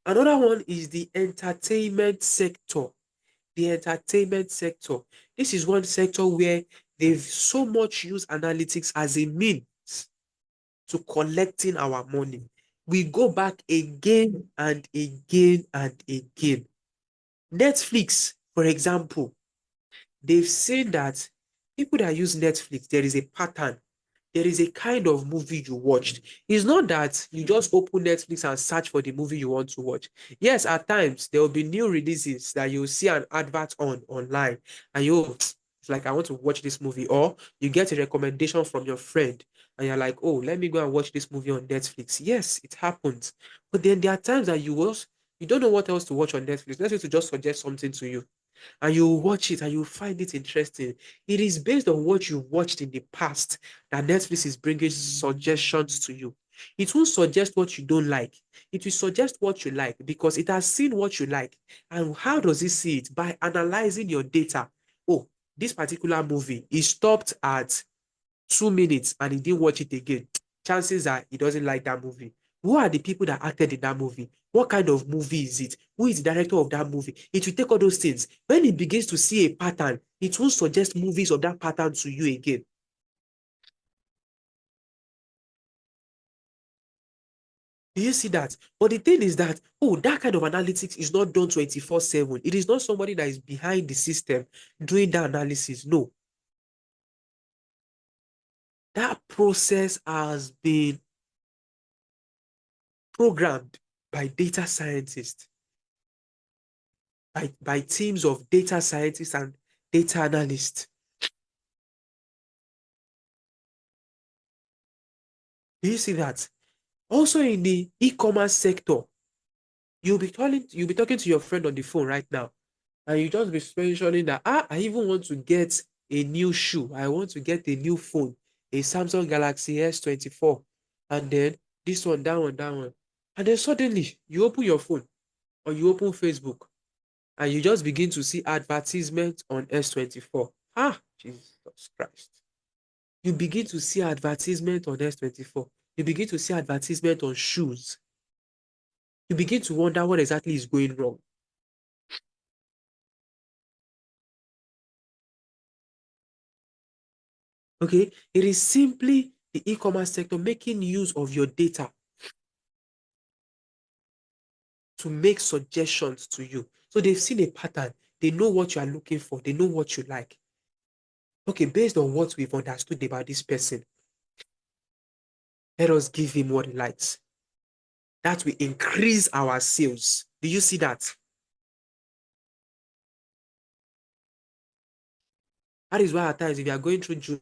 Another one is the entertainment sector. The entertainment sector. This is one sector where they've so much used analytics as a means to collecting our money. We go back again and again and again. Netflix, for example, they've seen that people that use Netflix, there is a pattern. There is a kind of movie you watched. It's not that you just open Netflix and search for the movie you want to watch. Yes, at times there will be new releases that you'll see an advert on online and you it's like I want to watch this movie, or you get a recommendation from your friend and you're like, oh, let me go and watch this movie on Netflix. Yes, it happens. But then there are times that you don't know what else to watch on Netflix. Netflix will just suggest something to you and you watch it and you find it interesting. It is based on what you watched in the past that Netflix is bringing suggestions to you. It won't suggest what you don't like. It will suggest what you like because it has seen what you like. And how does it see it? By analyzing your data. Oh, this particular movie is stopped at 2 minutes and he didn't watch it again. Chances are he doesn't like that movie. Who are the people that acted in that movie? What kind of movie is it? Who is the director of that movie? It will take all those things. When it begins to see a pattern, it won't suggest movies of that pattern to you again. Do you see that? But the thing is that, oh, that kind of analytics is not done 24/7. It is not somebody that is behind the system doing that analysis. No, that process has been programmed by data scientists, by teams of data scientists and data analysts. Do you see that? Also in the e-commerce sector, you'll be talking to your friend on the phone right now, and you just be mentioning that I even want to get a new shoe. I want to get a new phone, a Samsung Galaxy S24, and then this one, that one, that one. And then suddenly you open your phone or you open Facebook and you just begin to see advertisement on S24. Ah, Jesus Christ. You begin to see advertisement on S24. You begin to see advertisement on shoes. You begin to wonder what exactly is going wrong. Okay, it is simply the e-commerce sector making use of your data to make suggestions to you. So they've seen a pattern. They know what you are looking for. They know what you like. Okay, based on what we've understood about this person, let us give him what he likes. That will increase our sales. Do you see that? That is why at times if you are going through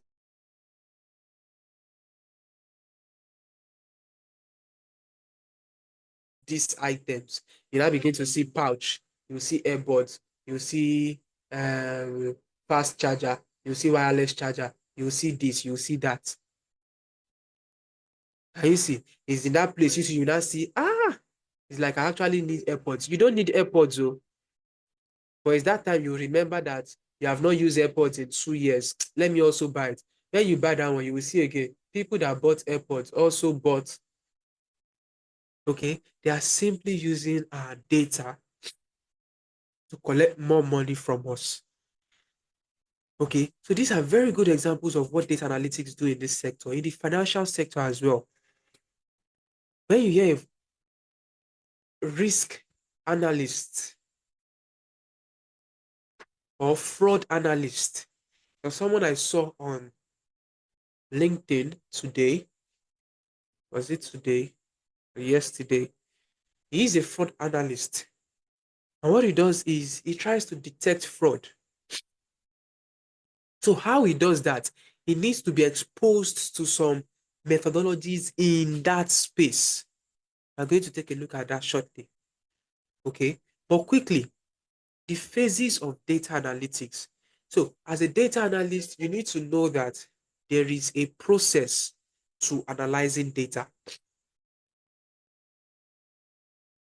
these items, you now begin to see pouch, you see earbuds, you see um, fast charger, you see wireless charger, you see this, you see that. And you see, it's in that place, you now see, it's like I actually need AirPods. You don't need AirPods, though. But it's that time you remember that you have not used AirPods in 2 years. Let me also buy it. When you buy that one, you will see again. People that bought AirPods also bought, okay, they are simply using our data to collect more money from us. Okay, so these are very good examples of what data analytics do in this sector, in the financial sector as well. When you hear a risk analyst or fraud analyst, or someone I saw on LinkedIn today, was it today or yesterday? He is a fraud analyst. And what he does is he tries to detect fraud. So how he does that, he needs to be exposed to some methodologies in that space. I'm going to take a look at that shortly. Okay, but quickly, the phases of data analytics. So as a data analyst, you need to know that there is a process to analyzing data.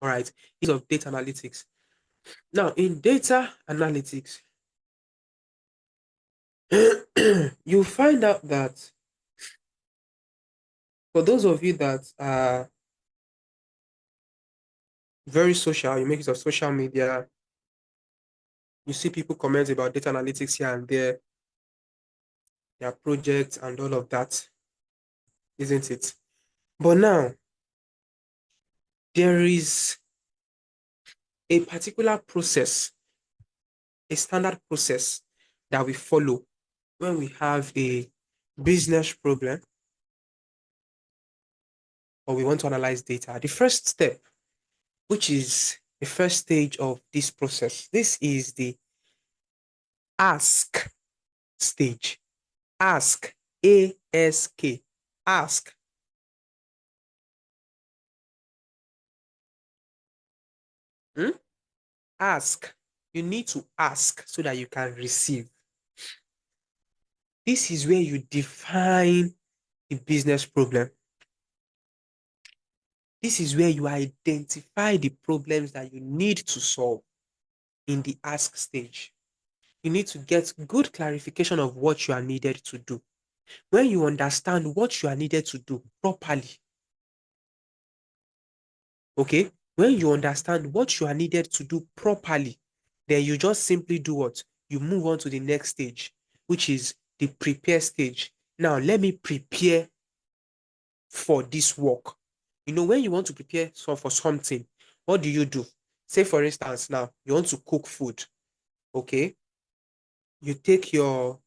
All right, of data analytics. Now, in data analytics, you find out that for those of you that are Very social. You make use of social media. You see people comment about data analytics here and there, their projects and all of that, isn't it? But now there is a particular process, a standard process that we follow when we have a business problem or we want to analyze data. The first step, which is the first stage of this process, this is the ask stage. Ask, A-S-K, ask. Hmm? Ask. You need to ask so that you can receive. This is where you define the business problem. This is where you identify the problems that you need to solve in the ask stage. You need to get good clarification of what you are needed to do. When you understand what you are needed to do properly, okay? When you understand what you are needed to do properly, then you just simply do what? You move on to the next stage, which is the prepare stage. Now, let me prepare for this work. You know, when you want to prepare for something, what do you do? Say, for instance, now you want to cook food, okay? You take your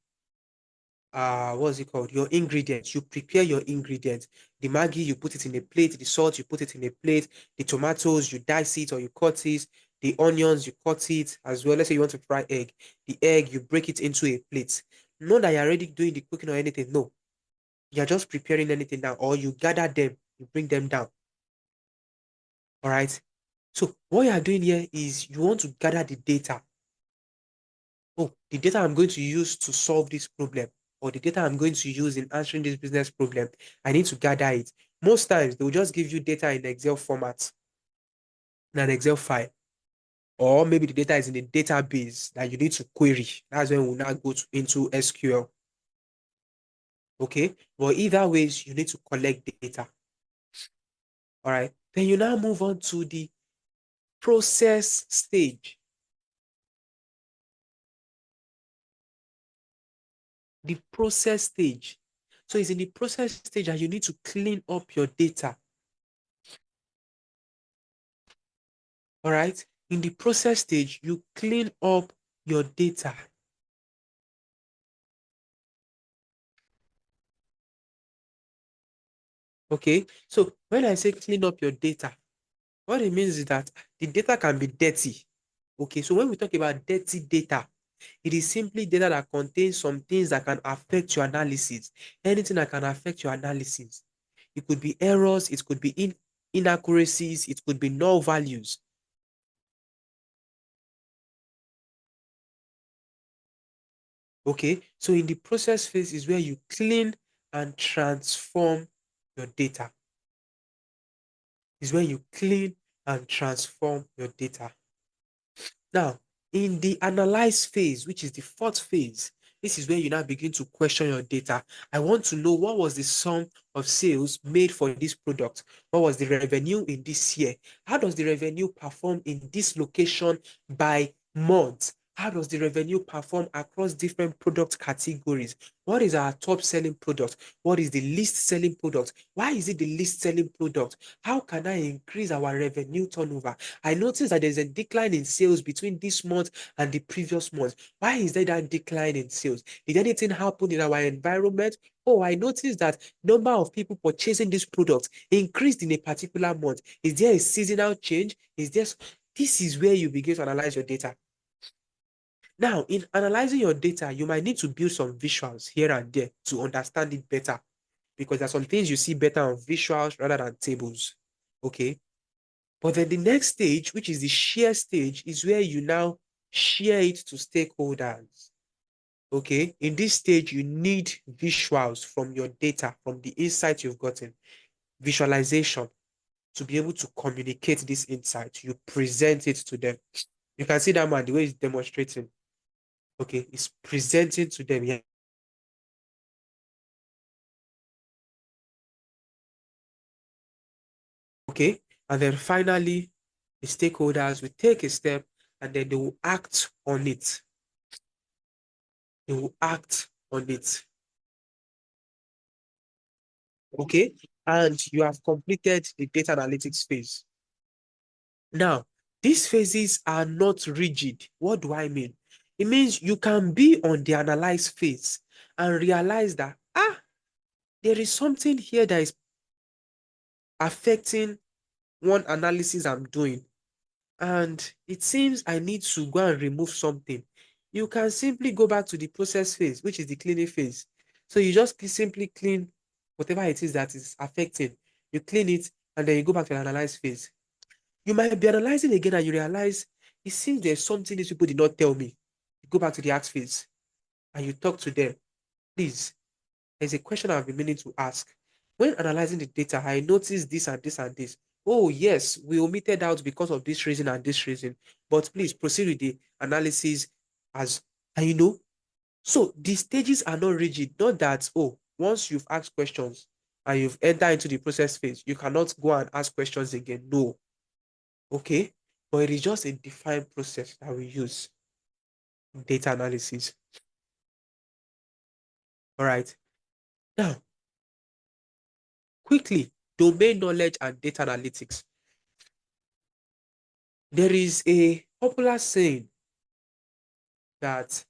what's it called? Your ingredients. You prepare your ingredients. The Maggi, you put it in a plate. The salt, you put it in a plate. The tomatoes, you dice it or you cut it. The onions, you cut it as well. Let's say you want to fry egg. The egg, you break it into a plate. Not that you're already doing the cooking or anything. No, you're just preparing anything now, or you gather them, you bring them down. All right. So what you are doing here is you want to gather the data. Oh, the data I'm going to use to solve this problem, or the data I'm going to use in answering this business problem, I need to gather it. Most times, they'll just give you data in Excel format, in an Excel file, or maybe the data is in a database that you need to query. That's when we'll now go into SQL. Okay, but either ways, you need to collect data. All right, then you now move on to the process stage. The process stage. So it's in the process stage that you need to clean up your data. All right. In the process stage, you clean up your data. Okay. So when I say clean up your data, what it means is that the data can be dirty. Okay. So when we talk about dirty data, it is simply data that contains some things that can affect your analysis. Anything that can affect your analysis. It could be errors, it could be inaccuracies, it could be null values. Okay, so in the process phase is where you clean and transform your data. Is when you clean and transform your data. Now, in the analyze phase, which is the fourth phase, this is where you now begin to question your data. I want to know what was the sum of sales made for this product? What was the revenue in this year? How does the revenue perform in this location by month? How does the revenue perform across different product categories? What is our top selling product? What is the least selling product? Why is it the least selling product? How can I increase our revenue turnover? I noticed that there's a decline in sales between this month and the previous month. Why is there that decline in sales? Did anything happen in our environment? Oh, I noticed that number of people purchasing this product increased in a particular month. Is there a seasonal change? This is where you begin to analyze your data. Now, in analyzing your data, you might need to build some visuals here and there to understand it better because there are some things you see better on visuals rather than tables. Okay. But then the next stage, which is the share stage, is where you now share it to stakeholders. Okay. In this stage, you need visuals from your data, from the insight you've gotten, visualization to be able to communicate this insight. You present it to them. You can see that man, the way he's demonstrating. Okay. He's presenting to them. Yeah. Okay. And then finally, The stakeholders will take a step and then they will act on it. They will act on it. Okay. And you have completed the data analytics phase. Now, these phases are not rigid. What do I mean? It means you can be on the analyze phase and realize that, there is something here that is affecting one analysis I'm doing. And it seems I need to go and remove something. You can simply go back to the process phase, which is the cleaning phase. So you just simply clean whatever it is that is affecting. You clean it and then you go back to the analyze phase. You might be analyzing again and you realize it seems there's something these people did not tell me. You go back to the ask phase and you talk to them. Please, there's a question I've been meaning to ask. When analyzing the data, I noticed this and this and this. Oh, yes, we omitted out because of this reason and this reason. But please proceed with the analysis as, and so the stages are not rigid. Not that, oh, once you've asked questions and you've entered into the process phase, you cannot go and ask questions again. No. Okay. But it is just a defined process that we use in data analysis. All right. Now, quickly, domain knowledge and data analytics. There is a popular saying that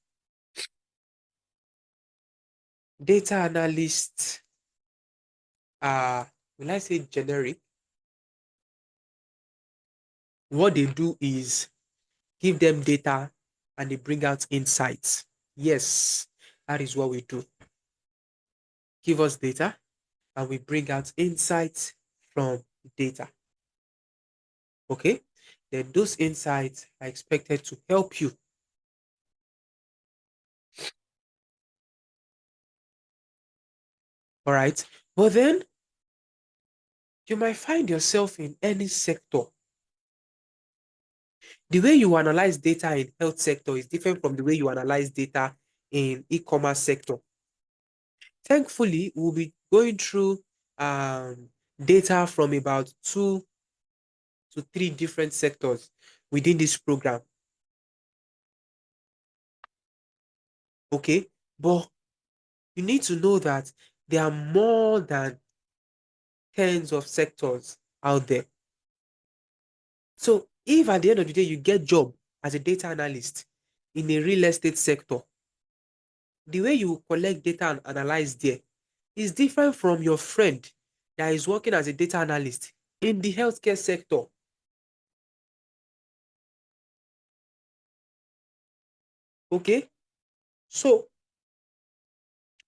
data analysts are, will I say generic? What they do is give them data and they bring out insights. Yes, that is what we do. Give us data and we bring out insights from data. Okay? Then those insights are expected to help you. All right? But then you might find yourself in any sector. The way you analyze data in health sector is different from the way you analyze data in e-commerce sector. Thankfully, we'll be going through data from about 2 to 3 different sectors within this program. Okay, but you need to know that there are more than tens of sectors out there. So if at the end of the day you get job as a data analyst in a real estate sector, the way you collect data and analyze there is different from your friend that is working as a data analyst in the healthcare sector. Okay, so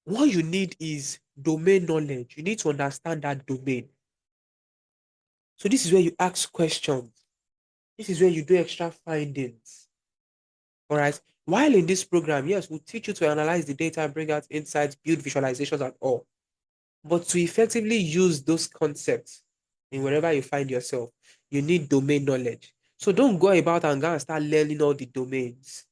what you need is domain knowledge. You need to understand that domain. So this is where you ask questions. This is where you do extra findings. All right. While in this program, yes, we'll teach you to analyze the data, bring out insights, build visualizations and all. But to effectively use those concepts in wherever you find yourself, you need domain knowledge. So don't go about and go and start learning all the domains.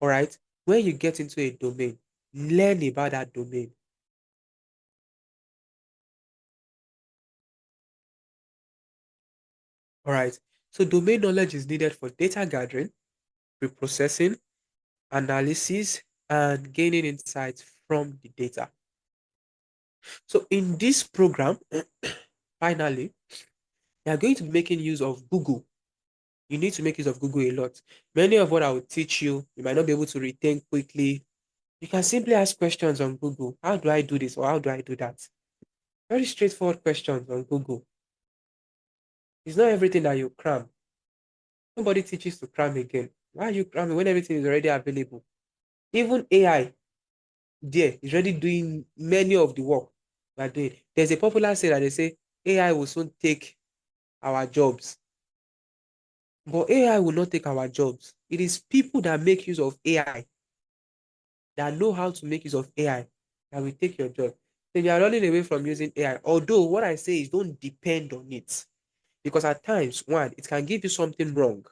All right. When you get into a domain, learn about that domain. All right. So domain knowledge is needed for data gathering, preprocessing, analysis, and gaining insights from the data. So in this program, finally, you are going to be making use of Google. You need to make use of Google a lot. Many of what I will teach you, you might not be able to retain quickly. You can simply ask questions on Google. How do I do this or how do I do that? Very straightforward questions on Google. It's not everything that you cram. Nobody teaches to cram again. Why are you cramming when everything is already available? Even AI there is already doing many of the work we are doing. There's a popular saying that they say AI will soon take our jobs. But AI will not take our jobs. It is people that make use of AI, that know how to make use of AI, that will take your job. So you are running away from using AI. Although what I say is don't depend on it. Because at times, one, it can give you something wrong.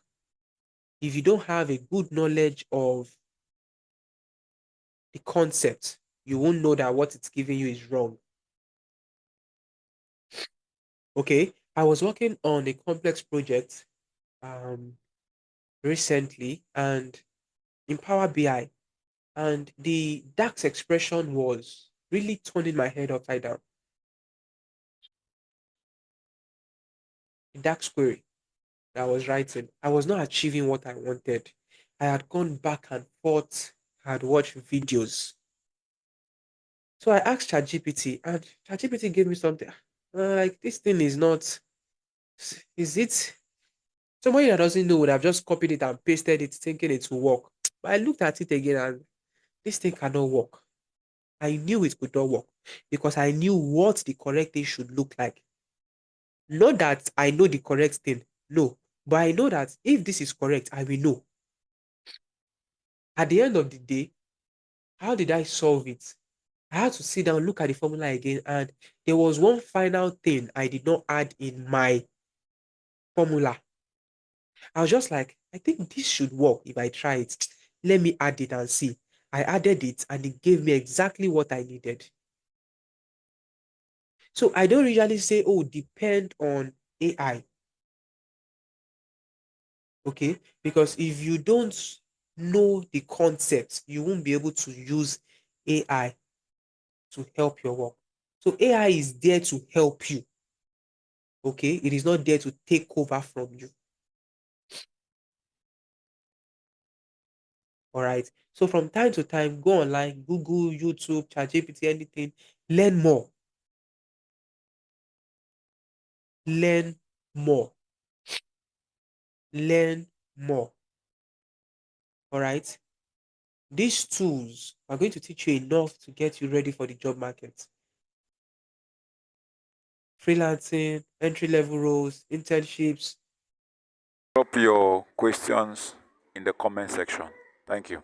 If you don't have a good knowledge of the concept, you won't know that what it's giving you is wrong. Okay, I was working on a complex project um, recently and in Power BI, and the DAX expression was really turning my head upside down. The DAX query that I was writing, I was not achieving what I wanted. I had gone back and forth, had watched videos. So I asked ChatGPT, and ChatGPT gave me something like this thing is not. Is it somebody that doesn't know would have just copied it and pasted it, thinking it will work? But I looked at it again, and this thing cannot work. I knew it could not work because I knew what the correct thing should look like. Not that I know the correct thing, no, but I know that if this is correct, I will know. At the end of the day, how did I solve it? I had to sit down, look at the formula again, and there was one final thing I did not add in my formula. I was just like, I think this should work if I try it. Let me add it and see. I added it and it gave me exactly what I needed. So I don't usually say, oh, depend on AI. Okay, because if you don't know the concepts, you won't be able to use AI to help your work. So AI is there to help you. Okay, it is not there to take over from you. All right. So from time to time, go online, Google, YouTube, ChatGPT, anything, learn more. Learn more. Learn more. All right. These tools are going to teach you enough to get you ready for the job market. Freelancing, entry level roles, internships. Drop your questions in the comment section. Thank you.